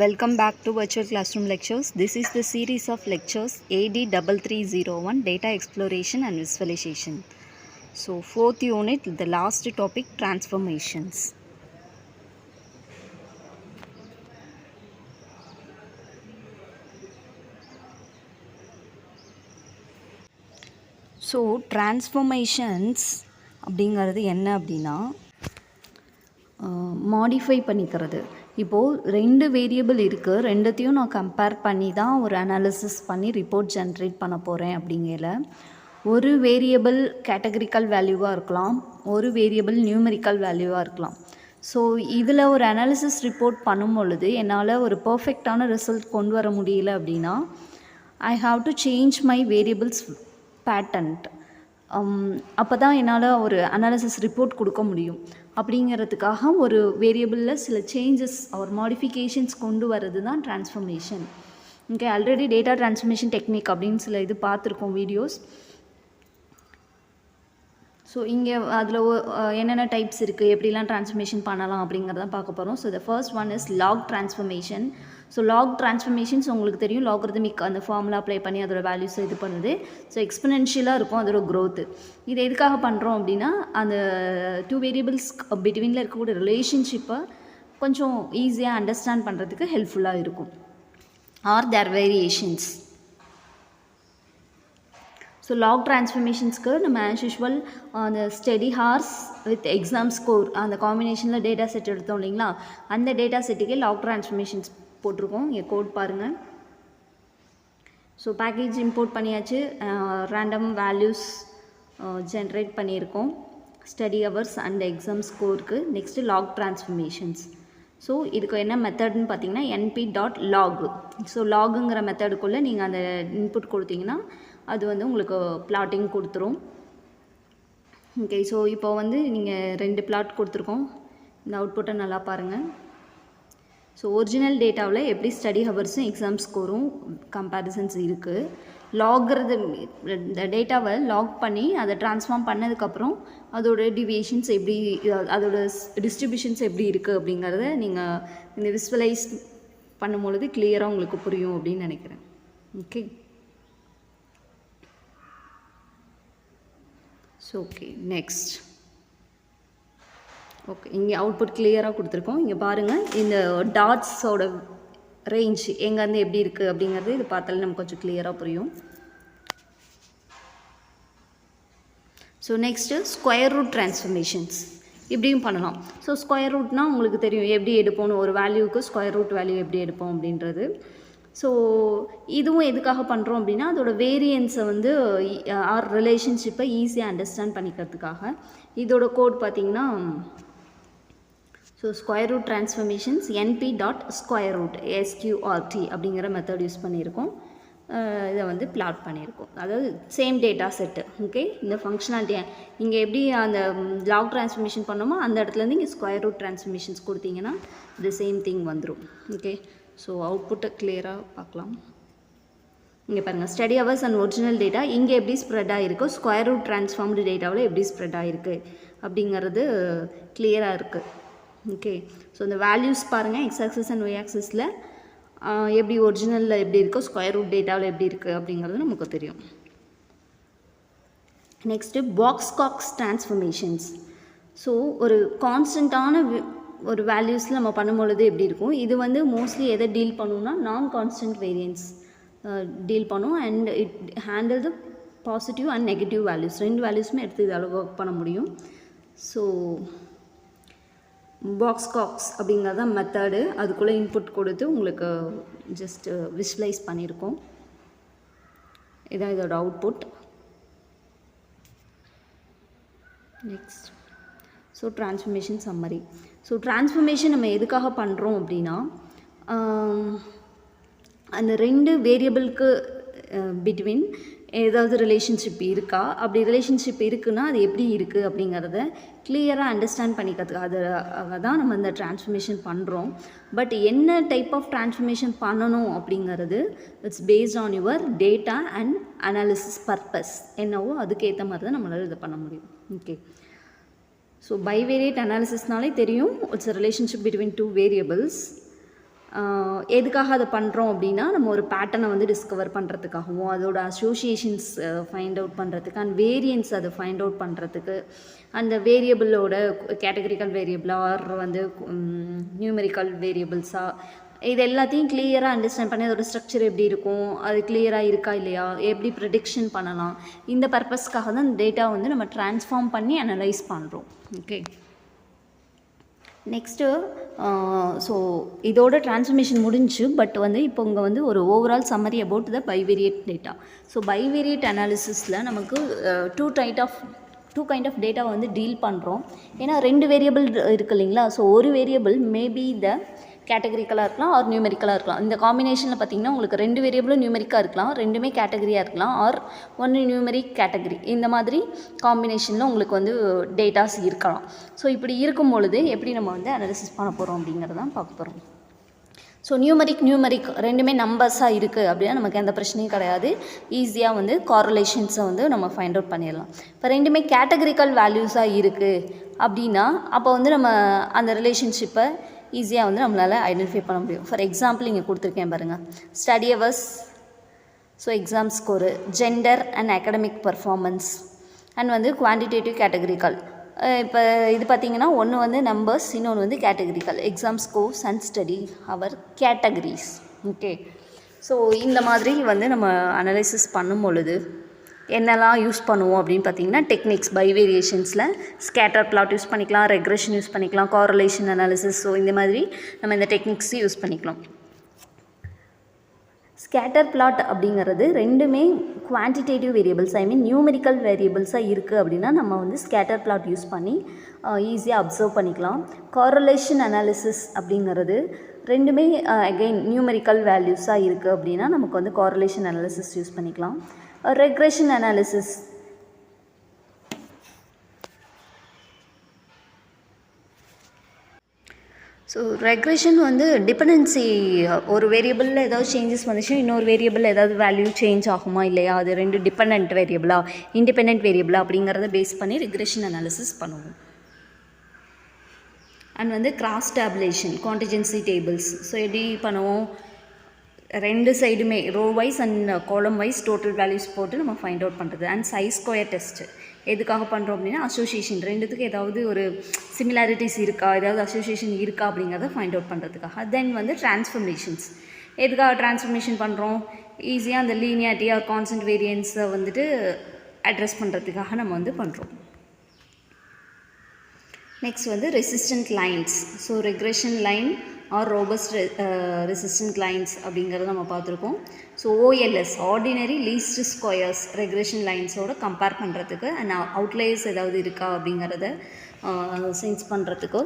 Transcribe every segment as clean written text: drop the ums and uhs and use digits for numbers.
Welcome back to Virtual Classroom Lectures. This is the series of lectures AD3301 Data Exploration and Visualization. So, fourth unit, the last topic, transformations. So, transformations அப்படிங்கிறது என்ன அப்படின்னா modify பண்ணிக்கிறது. இப்போது 2 variable இருக்குது, ரெண்டுத்தையும் நான் compare பண்ணி தான் ஒரு அனாலிசிஸ் பண்ணி ரிப்போர்ட் ஜென்ரேட் பண்ண போகிறேன். அப்படிங்கல ஒரு வேரியபிள் கேட்டகரிக்கல் வேல்யூவாக இருக்கலாம், ஒரு வேரியபிள் நியூமெரிக்கல் வேல்யூவாக இருக்கலாம். ஸோ இதில் ஒரு அனாலிசிஸ் ரிப்போர்ட் பண்ணும் பொழுது என்னால் ஒரு பர்ஃபெக்டான ரிசல்ட் கொண்டு வர முடியல அப்படின்னா I have to change my variables பேட்டர்ன்ட். அப்போ தான் என்னால் ஒரு அனாலிசிஸ் ரிப்போர்ட் கொடுக்க முடியும். அப்படிங்கிறதுக்காக ஒரு வேரியபிளில் சில சேஞ்சஸ் ஒரு மாடிஃபிகேஷன்ஸ் கொண்டு வர்றது தான் transformation. Okay, already data transformation technique அப்படின்னு சில இது பார்த்துருக்கோம் வீடியோஸ். ஸோ இங்கே அதில் என்னென்ன டைப்ஸ் இருக்குது, எப்படிலாம் ட்ரான்ஸ்ஃபர்மேஷன் பண்ணலாம் அப்படிங்கிறதான் பார்க்க போகிறோம். So the first one is log transformation. So log transformations உங்களுக்கு தெரியும், லாகரிதமிக் அந்த ஃபார்முலா அப்ளை பண்ணி அதோட வேல்யூஸ் இது பண்ணுது. ஸோ எக்ஸ்பெனென்ஷியலாக இருக்கும் அதோட க்ரோத்து. இது எதுக்காக பண்ணுறோம் அப்படின்னா அந்த 2 வேரியபிள்ஸ் பிட்வீனில் இருக்கக்கூடிய ரிலேஷன்ஷிப்பை கொஞ்சம் ஈஸியாக அண்டர்ஸ்டாண்ட் பண்ணுறதுக்கு ஹெல்ப்ஃபுல்லாக இருக்கும். Are there variations. So log ட்ரான்ஸ்ஃபர்மேஷன்ஸ்க்கு நம்ம ஆஸ் யூஷுவல் அந்த study hours with exam score அந்த காம்பினேஷனில் டேட்டா செட் எடுத்தோம் இல்லைங்களா, அந்த டேட்டா செட்டுக்கே லாக் ட்ரான்ஸ்ஃபர்மேஷன்ஸ் போட்டிருக்கோம். இங்கே கோட் பாருங்கள். ஸோ பேக்கேஜ் இம்போர்ட் பண்ணியாச்சு, ரேண்டம் வேல்யூஸ் ஜென்ரேட் பண்ணியிருக்கோம் ஸ்டடி ஹவர்ஸ் அண்ட் எக்ஸாம் ஸ்கோருக்கு. Next log transformations. ஸோ இதுக்கு என்ன மெத்தட்னு பார்த்தீங்கன்னா np.log. ஸோ லாகுங்கிற மெத்தடுக்குள்ளே நீங்கள் அந்த இன்புட் கொடுத்தீங்கன்னா அது வந்து உங்களுக்கு பிளாட்டிங் கொடுத்துரும். ஓகே, ஸோ இப்போ வந்து நீங்கள் 2 பிளாட் கொடுத்துருக்கோம். இந்த அவுட்புட்டை நல்லா பாருங்கள். ஸோ ஒரிஜினல் டேட்டாவில் எப்படி ஸ்டடி ஹவர்ஸும் எக்ஸாம் ஸ்கோரும் கம்பேரிசன்ஸ் இருக்குது. லாகிறது இந்த டேட்டாவை லாக் பண்ணி அதை ட்ரான்ஸ்ஃபார்ம் பண்ணதுக்கப்புறம் அதோட டிவியேஷன்ஸ் எப்படி, அதோட டிஸ்ட்ரிபியூஷன்ஸ் எப்படி இருக்குது அப்படிங்கிறத நீங்கள் இந்த விஸ்வலைஸ் பண்ணும்பொழுது கிளியராக உங்களுக்கு புரியும் அப்படின்னு நினைக்கிறேன். Okay, so okay next. Okay, இங்கே அவுட்புட் கிளியராக கொடுத்துருக்கோம். இங்கே பாருங்கள், இந்த டாட்ஸோட ரேஞ்ச் எங்கேருந்து எப்படி இருக்குது அப்படிங்கிறது இது பார்த்தாலே நமக்கு கொஞ்சம் கிளியராக புரியும். So next square root transformations இப்படியும் பண்ணலாம். ஸோ ஸ்கொயர் ரூட்னால் உங்களுக்கு தெரியும் எப்படி எடுப்போம்னு, ஒரு வேல்யூவுக்கு ஸ்கொயர் ரூட் வேல்யூ எப்படி எடுப்போம் அப்படின்றது. ஸோ இதுவும் எதுக்காக பண்ணுறோம் அப்படின்னா அதோட வேரியன்ஸை வந்து ஆர் ரிலேஷன்ஷிப்பை ஈஸியாக அண்டர்ஸ்டாண்ட் பண்ணிக்கிறதுக்காக. இதோட கோட் பார்த்திங்கன்னா so square root transformations np.square_root sqrt அப்படிங்கிற மெத்தட் யூஸ் பண்ணியிருக்கோம். இதை வந்து பிளாட் பண்ணியிருக்கோம், அதாவது சேம் டேட்டா செட்டு. ஓகே, இந்த ஃபங்க்ஷனாலிட்டி இங்கே எப்படி அந்த லாக் ட்ரான்ஸ்ஃபர்மேஷன் பண்ணோமோ அந்த இடத்துலேருந்து இங்கே ஸ்கொயர் ரூட் ட்ரான்ஸ்ஃபர்மேஷன்ஸ் கொடுத்தீங்கன்னா த சேம் திங் வந்துடும். ஓகே, ஸோ அவுட்புட்டை கிளியராக பார்க்கலாம். இங்கே பாருங்கள், study hours and original data இங்கே எப்படி ஸ்ப்ரெட் ஆகிருக்கு, ஸ்கொயர் ரூட் ட்ரான்ஸ்ஃபார்ம்டு டேட்டாவில் எப்படி ஸ்ப்ரெட் ஆகிருக்கு அப்படிங்கிறது கிளியராக இருக்குது. ஓகே, ஸோ இந்த வேல்யூஸ் பாருங்கள், எக்ஸ் ஆக்சிஸ் அண்ட் ஒய் ஆக்சிஸில் எப்படி ஒரிஜினலில் எப்படி இருக்கோ ஸ்கொயர் ரூட் டேட்டாவில் எப்படி இருக்குது அப்படிங்கிறது நமக்கு தெரியும். Next பாக்ஸ்காக்ஸ் transformations. ஸோ ஒரு கான்ஸ்டண்ட்டான ஒரு வேல்யூஸில் நம்ம பண்ணும்பொழுது எப்படி இருக்கும், இது வந்து மோஸ்ட்லி எதை டீல் பண்ணுவோம்னா நான் கான்ஸ்டன்ட் வேரியன்ஸ் டீல் பண்ணும். And it handle the positive and negative values, 2 வேல்யூஸுமே எடுத்து இதால் ஒர்க் பண்ண முடியும். ஸோ பாக்ஸ்காக்ஸ் அப்படிங்கிறத மெத்தடு, அதுக்குள்ளே இன்புட் கொடுத்து உங்களுக்கு ஜஸ்ட் விஸ்வலைஸ் பண்ணியிருக்கோம். இதான் இதோட output. Next, so transformation summary. So transformation நம்ம எதுக்காக பண்ணுறோம் அப்படின்னா அந்த 2 வேரியபிளுக்கு பிட்வீன் ஏதாவது ரிலேஷன்ஷிப் இருக்கா, அப்படி ரிலேஷன்ஷிப் இருக்குன்னா அது எப்படி இருக்குது அப்படிங்கிறத கிளியராக அண்டர்ஸ்டாண்ட் பண்ணிக்கிறதுக்காக தான் நம்ம இந்த ட்ரான்ஸ்ஃபர்மேஷன் பண்ணுறோம். பட் என்ன டைப் ஆஃப் ட்ரான்ஸ்ஃபர்மேஷன் பண்ணணும் அப்படிங்கிறது it's based on your data and analysis purpose என்னவோ அதுக்கேற்ற மாதிரி தான் நம்மளால் இதை பண்ண முடியும். ஓகே, ஸோ பைவேரியேட் அனாலிசிஸ்னாலே தெரியும், it's a relationship between two variables. எதுக்காக அதை பண்ணுறோம் அப்படின்னா நம்ம ஒரு பேட்டர்னை வந்து டிஸ்கவர் பண்ணுறதுக்காகவும் அதோட அசோசியேஷன்ஸ் ஃபைண்ட் அவுட் பண்ணுறதுக்கு அண்ட் வேரியன்ஸ் அதை ஃபைண்ட் அவுட் பண்ணுறதுக்கு அந்த வேரியபிளோட கேட்டகரிக்கல் வேரியபிளா ஆர் வந்து நியூமெரிக்கல் வேரியபிள்ஸாக இது எல்லாத்தையும் கிளியராக அண்டர்ஸ்டாண்ட் பண்ணி அதோட ஸ்ட்ரக்சர் எப்படி இருக்கும், அது கிளியராக இருக்கா இல்லையா, எப்படி ப்ரெடிக்ஷன் பண்ணலாம், இந்த பர்பஸ்க்காக தான் இந்த டேட்டா வந்து நம்ம ட்ரான்ஸ்ஃபார்ம் பண்ணி அனலைஸ் பண்ணுறோம். ஓகே, நெக்ஸ்ட்டு ஸோ இதோட ட்ரான்ஸ்ஃபர்மேஷன் முடிஞ்சு. பட் வந்து இப்போ இங்கே வந்து ஒரு overall summary about the bivariate data. So bivariate அனாலிசிஸில் நமக்கு டூ கைண்ட் ஆஃப் டேட்டாவை வந்து டீல் பண்ணுறோம். ஏன்னா 2 வேரியபிள் இருக்குது இல்லைங்களா. ஸோ ஒரு வேரியபிள் மேபி த கேட்டகரிக்கலாக இருக்கலாம் ஆர் நியூமெரிக்கலாக இருக்கலாம். இந்த காம்பினேஷனில் பார்த்திங்கன்னா உங்களுக்கு 2 வேரியபிளும் நியூமெரிக்காக இருக்கலாம், 2மே கேட்டகரியாக இருக்கலாம், ஆர் 1 நியூமெரிக் கேட்டகரி. இந்த மாதிரி காம்பினேஷனில் உங்களுக்கு வந்து டேட்டாஸ் இருக்கலாம். ஸோ இப்படி இருக்கும் பொழுது எப்படி நம்ம வந்து அனாலிசிஸ் பண்ண போகிறோம் அப்படிங்கிறதான் பார்க்க போகிறோம். ஸோ நியூமெரிக் 2மே நம்பர்ஸாக இருக்குது அப்படின்னா நமக்கு எந்த பிரச்சனையும் கிடையாது. ஈஸியாக வந்து காரலேஷன்ஸை வந்து நம்ம ஃபைண்ட் அவுட் பண்ணிடலாம். இப்போ 2மே கேட்டகரிக்கல் வேல்யூஸாக இருக்குது அப்படின்னா அப்போ வந்து நம்ம அந்த ரிலேஷன்ஷிப்பை ஈஸியாக வந்து நம்மளால் ஐடென்டிஃபை பண்ண முடியும். ஃபார் எக்ஸாம்பிள் இங்கே கொடுத்துருக்கேன் பாருங்கள், study hours, so exam score, gender and academic performance and வந்து குவான்டிடேட்டிவ் கேட்டகரிக்கல். இப்போ இது பார்த்திங்கன்னா ஒன்று வந்து நம்பர்ஸ், இன்னொன்று வந்து categorical, exam scores and study hour categories. Okay, so இந்த மாதிரி வந்து நம்ம அனலைசிஸ் பண்ணும் பொழுது என்னெல்லாம் யூஸ் பண்ணுவோம் அப்படின்னு பார்த்தீங்கன்னா டெக்னிக்ஸ் பைவேரியேஷன்ஸில் ஸ்கேட்டர் பிளாட் யூஸ் பண்ணிக்கலாம், ரெக்ரெஷன் யூஸ் பண்ணிக்கலாம், காரலேஷன் அனாலிசிஸ். ஸோ இந்த மாதிரி நம்ம இந்த டெக்னிக்ஸ் யூஸ் பண்ணிக்கலாம். ஸ்கேட்டர் பிளாட் அப்படிங்கிறது 2மே குவான்டிடேட்டிவ் வேரியபிள்ஸ், ஐ மீன் நியூமெரிக்கல் வேரியபிள்ஸாக இருக்குது அப்படின்னா நம்ம வந்து ஸ்கேட்டர் பிளாட் யூஸ் பண்ணி ஈஸியாக அப்சர்வ் பண்ணிக்கலாம். காரலேஷன் அனாலிசிஸ் அப்படிங்கிறது 2மே அகெயின் நியூமெரிக்கல் வேல்யூஸாக இருக்குது அப்படின்னா நமக்கு வந்து காரலேஷன் அனாலிசிஸ் யூஸ் பண்ணிக்கலாம். ரெக்ரெஷன் அனாலிசிஸ் ஸோ ரெக்ரெஷன் வந்து டிபெண்டன்சி, ஒரு வேரியபிளில் ஏதாவது சேஞ்சஸ் வந்துச்சுன்னா இன்னொரு வேரியபிள் ஏதாவது வேல்யூ சேஞ்ச் ஆகுமா இல்லையா, அது 2 டிபெண்ட் வேரியபிளா இண்டிபெண்ட் வேரியபிளா அப்படிங்கிறத பேஸ் பண்ணி ரெக்ரெஷன் அனாலிசிஸ் பண்ணுவோம். அண்ட் வந்து cross tabulation, contingency tables. So எப்படி பண்ணுவோம், 2 சைடுமே row wise and column wise total values போட்டு நம்ம ஃபைண்ட் அவுட் பண்ணுறது. அண்ட் சைஸ் ஸ்கொயர் டெஸ்ட்டு எதுக்காக பண்ணுறோம் அப்படின்னா அசோசியேஷன், 2த்துக்கு ஏதாவது ஒரு சிமிலாரிட்டிஸ் இருக்கா, ஏதாவது அசோசியேஷன் இருக்கா அப்படிங்கிறத ஃபைண்ட் அவுட் பண்ணுறதுக்காக. தென் வந்து ட்ரான்ஸ்ஃபர்மேஷன்ஸ், எதுக்காக ட்ரான்ஸ்ஃபர்மேஷன் பண்ணுறோம், ஈஸியாக அந்த லீனியாரிட்டி ஆர் கான்ஸ்டன்ட் வேரியன்ஸை வந்துட்டு அட்ரஸ் பண்ணுறதுக்காக நம்ம வந்து பண்ணுறோம். நெக்ஸ்ட் வந்து resistant lines. So regression line or robust resistant lines அப்படிங்கிறத நம்ம பார்த்துருக்கோம். So OLS ordinary least squares regression லைன்ஸோடு கம்பேர் பண்ணுறதுக்கு அண்ட் அவுட்லேயர்ஸ் ஏதாவது இருக்கா அப்படிங்கிறத சென்ஸ் பண்ணுறதுக்கு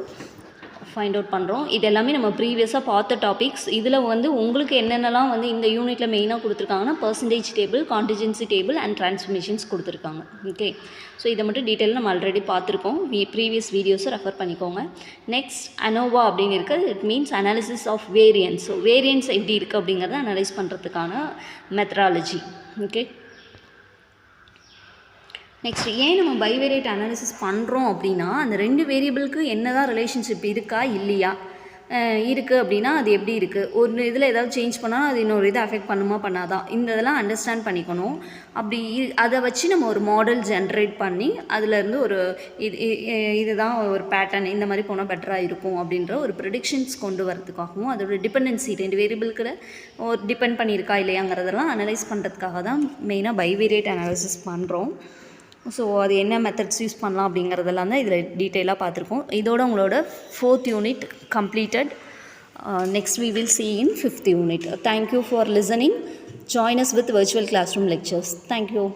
ஃபைண்ட் அவுட் பண்ணுறோம். இது எல்லாமே நம்ம ப்ரீவியஸாக பார்த்த டாபிக்ஸ். இதில் வந்து உங்களுக்கு என்னென்னலாம் வந்து இந்த யூனிட்டில் மெயினாக கொடுத்துருக்காங்கன்னா percentage table, contingency table and transformations கொடுத்துருக்காங்க. ஓகே, ஸோ இதை மட்டும் டீட்டெயிலாக நம்ம ஆல்ரெடி பார்த்துருக்கோம். ப்ரீவியஸ் வீடியோஸை ரெஃபர் பண்ணிக்கோங்க. நெக்ஸ்ட் அனோவா அப்படின்னு இருக்குது, it means analysis of variance. So variance எப்படி இருக்குது அப்படிங்கிறத அனலைஸ் பண்ணுறதுக்கான மெத்தடாலஜி. ஓகே, நெக்ஸ்ட் ஏன் நம்ம பைவேரியேட் அனாலிசிஸ் பண்ணுறோம் அப்படின்னா அந்த 2 வேரியபிளுக்கு என்ன தான் ரிலேஷன்ஷிப் இருக்கா இல்லையா, இருக்குது அப்படின்னா அது எப்படி இருக்குது, ஒரு இதில் ஏதாவது சேஞ்ச் பண்ணால் அது இன்னொரு இதை அஃபெக்ட் பண்ணுமா பண்ணாதான், இந்த இதெல்லாம் அண்டர்ஸ்டாண்ட் பண்ணிக்கணும். அப்படி அதை வச்சு நம்ம ஒரு மாடல் ஜென்ரேட் பண்ணி அதிலேருந்து ஒரு இதுதான் ஒரு பேட்டர்ன், இந்த மாதிரி போனால் பெட்டராக இருக்கும் அப்படின்ற ஒரு ப்ரெடிக்ஷன்ஸ் கொண்டு வரதுக்காகவும் அதோட டிபெண்டன்சி 2 வேரியபிளுக்கு ஒரு டிபெண்ட் பண்ணியிருக்கா இல்லையாங்கிறதெல்லாம் அனலைஸ் பண்ணுறதுக்காக தான் மெயினாக பைவேரியேட் அனாலிசிஸ் பண்ணுறோம். ஸோ அது என்ன மெத்தட்ஸ் யூஸ் பண்ணலாம் அப்படிங்கிறதெல்லாம் தான் இதில் டீட்டெயிலாக பார்த்துருக்கோம். இதோட உங்களோட 4th unit completed. Next we will see in 5th unit. Thank you for listening. Join us with virtual classroom lectures. Thank you.